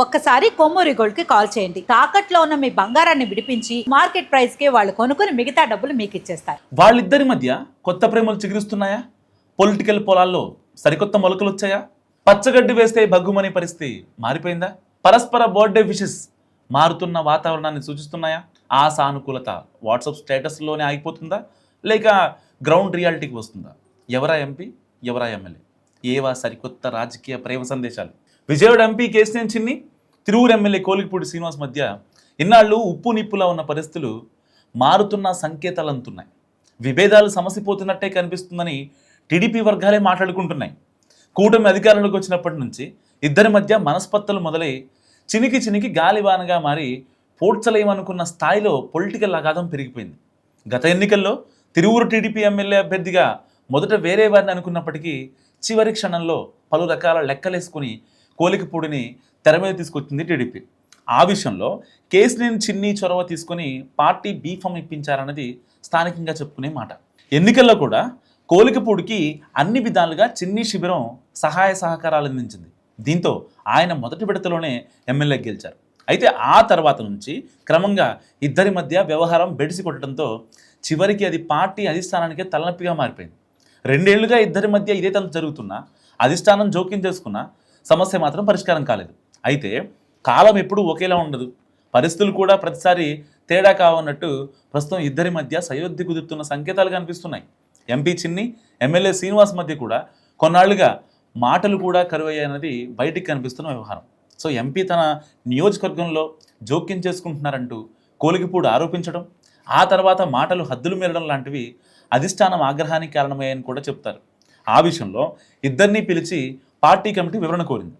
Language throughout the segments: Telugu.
ఒక్కసారి కొమ్మూరి గోల్డ్ కి కాల్ చేయండి. తాకట్లో ఉన్న మీ బంగారాన్ని విడిపించి మార్కెట్ ప్రైస్ కి వాళ్ళు కొనుక్కుని మిగతా డబ్బులు మీకు ఇచ్చేస్తారు. వాళ్ళిద్దరి మధ్య కొత్త ప్రేమలు చిగురిస్తున్నాయా? పొలిటికల్ పొలాల్లో సరికొత్త మొలకలు వచ్చాయా? పచ్చగడ్డి వేస్తే భగ్గుమనే పరిస్థితి మారిపోయిందా? పరస్పర బర్త్డే విషెస్ మారుతున్న వాతావరణాన్ని సూచిస్తున్నాయా? ఆ సానుకూలత వాట్సాప్ స్టేటస్లోనే ఆగిపోతుందా, లేక గ్రౌండ్ రియాలిటీకి వస్తుందా? ఎవరా ఎంపీ, ఎవరా ఎమ్మెల్యే? ఏవా సరికొత్త రాజకీయ ప్రేమ సందేశాలు? విజయవాడ ఎంపీ కేశినేని చిన్ని, తిరువురు ఎమ్మెల్యే కోలికపూడి శ్రీనివాస్ మధ్య ఇన్నాళ్ళు ఉప్పు నిప్పులా ఉన్న పరిస్థితులు మారుతున్న సంకేతాలు అందుతున్నాయి. విభేదాలు సమసిపోతున్నట్టే కనిపిస్తుందని టీడీపీ వర్గాలే మాట్లాడుకుంటున్నాయి. కూటమి అధికారంలోకి వచ్చినప్పటి నుంచి ఇద్దరి మధ్య మనస్పర్ధలు మొదలై చినికి చినికి గాలివానగా మారి పోడ్చలేమనుకున్న స్థాయిలో పొలిటికల్ అగాధం పెరిగిపోయింది. గత ఎన్నికల్లో తిరువురు టీడీపీ ఎమ్మెల్యే అభ్యర్థిగా మొదట వేరే వారిని అనుకున్నప్పటికీ చివరి క్షణంలో పలు రకాల లెక్కలేసుకుని కోలికపూడిని తెర మీద తీసుకొచ్చింది టీడీపీ. ఆ విషయంలో కేశినేని చిన్ని చొరవ తీసుకుని పార్టీ బీఫామ్ ఇప్పించారన్నది స్థానికంగా చెప్పుకునే మాట. ఎన్నికల్లో కూడా కోలికపూడికి అన్ని విధాలుగా చిన్ని శిబిరం సహాయ సహకారాలు అందించింది. దీంతో ఆయన మొదటి విడతలోనే ఎమ్మెల్యే గెలిచారు. అయితే ఆ తర్వాత నుంచి క్రమంగా ఇద్దరి మధ్య వ్యవహారం బెడిసి కొట్టడంతో చివరికి అది పార్టీ అధిష్టానానికే తలనొప్పిగా మారిపోయింది. 2 ఏళ్లుగా ఇద్దరి మధ్య ఇదే తంతు జరుగుతున్నా అధిష్టానం జోక్యం చేసుకున్న సమస్య మాత్రం పరిష్కారం కాలేదు. అయితే కాలం ఎప్పుడూ ఒకేలా ఉండదు, పరిస్థితులు కూడా ప్రతిసారి తేడా కావన్నట్టు ప్రస్తుతం ఇద్దరి మధ్య సయోధ్య కుదురుతున్న సంకేతాలు కనిపిస్తున్నాయి. ఎంపీ చిన్ని, ఎమ్మెల్యే శ్రీనివాస్ మధ్య కూడా కొన్నాళ్లుగా మాటలు కూడా కరువయ్యాయన్నది బయటికి కనిపిస్తున్న వ్యవహారం. సో ఎంపీ తన నియోజకవర్గంలో జోక్యం చేసుకుంటున్నారంటూ కోలికపూడి ఆరోపించడం, ఆ తర్వాత మాటలు హద్దులు మీరడం లాంటివి అధిష్టానం ఆగ్రహానికి కారణమయ్యాయని కూడా చెప్తారు. ఆ విషయంలో ఇద్దరినీ పిలిచి పార్టీ కమిటీ వివరణ కోరింది.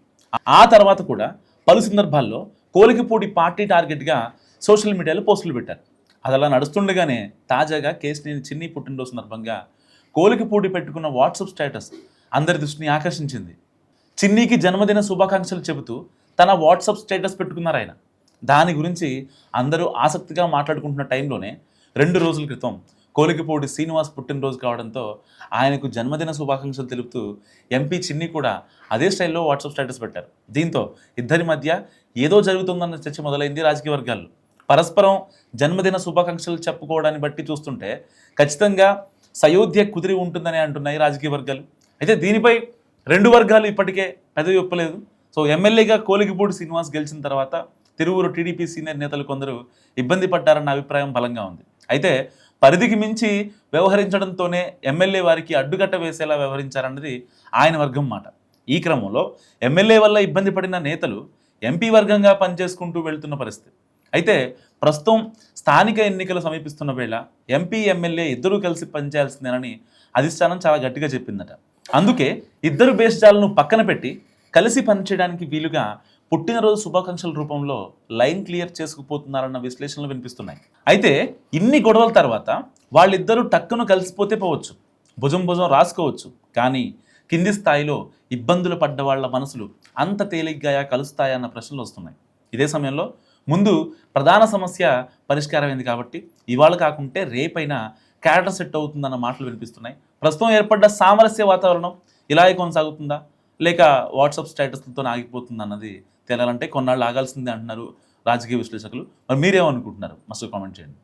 ఆ తర్వాత కూడా పలు సందర్భాల్లో కోలికపూడి పార్టీ టార్గెట్గా సోషల్ మీడియాలో పోస్టులు పెట్టారు. అది అలా నడుస్తుండగానే తాజాగా కేశినేని చిన్ని పుట్టినరోజు సందర్భంగా కోలికపూడి పెట్టుకున్న వాట్సాప్ స్టేటస్ అందరి దృష్టిని ఆకర్షించింది. చిన్నికి జన్మదిన శుభాకాంక్షలు చెబుతూ తన వాట్సాప్ స్టేటస్ పెట్టుకున్నారు ఆయన. దాని గురించి అందరూ ఆసక్తిగా మాట్లాడుకుంటున్న టైంలోనే 2 రోజుల క్రితం కోలికపూడి శ్రీనివాస్ పుట్టినరోజు కావడంతో ఆయనకు జన్మదిన శుభాకాంక్షలు తెలుపుతూ ఎంపీ చిన్ని కూడా అదే స్టైల్లో వాట్సాప్ స్టేటస్ పెట్టారు. దీంతో ఇద్దరి మధ్య ఏదో జరుగుతుందన్న చర్చ మొదలైంది రాజకీయ వర్గాల్లో. పరస్పరం జన్మదిన శుభాకాంక్షలు చెప్పుకోవడాన్ని బట్టి చూస్తుంటే ఖచ్చితంగా సయోధ్య కుదిరి ఉంటుందని అంటున్నాయి రాజకీయ వర్గాలు. అయితే దీనిపై 2 వర్గాలు ఇప్పటికే పెదవి ఒప్పలేదు. సో ఎమ్మెల్యేగా కోలికపూడి శ్రీనివాస్ గెలిచిన తర్వాత తిరువురు టీడీపీ సీనియర్ నేతలు కొందరు ఇబ్బంది పడ్డారన్న అభిప్రాయం బలంగా ఉంది. అయితే పరిధికి మించి వ్యవహరించడంతోనే ఎమ్మెల్యే వారికి అడ్డుకట్ట వేసేలా వ్యవహరించారన్నది ఆయన వర్గం మాట. ఈ క్రమంలో ఎమ్మెల్యే వల్ల ఇబ్బంది పడిన నేతలు ఎంపీ వర్గంగా పనిచేసుకుంటూ వెళ్తున్న పరిస్థితి. అయితే ప్రస్తుతం స్థానిక ఎన్నికలు సమీపిస్తున్న వేళ ఎంపీ ఎమ్మెల్యే ఇద్దరూ కలిసి పనిచేయాల్సిందేనని అధిష్టానం చాలా గట్టిగా చెప్పిందట. అందుకే ఇద్దరు బేస్జాలను పక్కన పెట్టి కలిసి పనిచేయడానికి వీలుగా పుట్టినరోజు శుభాకాంక్షల రూపంలో లైన్ క్లియర్ చేసుకుపోతున్నారన్న విశ్లేషణలు వినిపిస్తున్నాయి. అయితే ఇన్ని గొడవల తర్వాత వాళ్ళిద్దరూ టక్కును కలిసిపోతే పోవచ్చు, భుజం భుజం రాసుకోవచ్చు, కానీ కింది స్థాయిలో ఇబ్బందులు పడ్డ వాళ్ళ మనసులు అంత తేలిగ్గా కలుస్తాయన్న ప్రశ్నలు వస్తున్నాయి. ఇదే సమయంలో ముందు ప్రధాన సమస్య పరిష్కారమైంది కాబట్టి ఇవాళ కాకుంటే రేపైనా క్యారెక్టర్ సెట్ అవుతుందన్న మాటలు వినిపిస్తున్నాయి. ప్రస్తుతం ఏర్పడ్డ సామరస్య వాతావరణం ఇలాగే కొనసాగుతుందా, లేక వాట్సాప్ స్టేటస్లతో ఆగిపోతుంది అన్నది తేలాలంటే కొన్నాళ్ళు ఆగాల్సిందే అంటున్నారు రాజకీయ విశ్లేషకులు. మరి మీరేమనుకుంటున్నారు? మస్తు కామెంట్ చేయండి.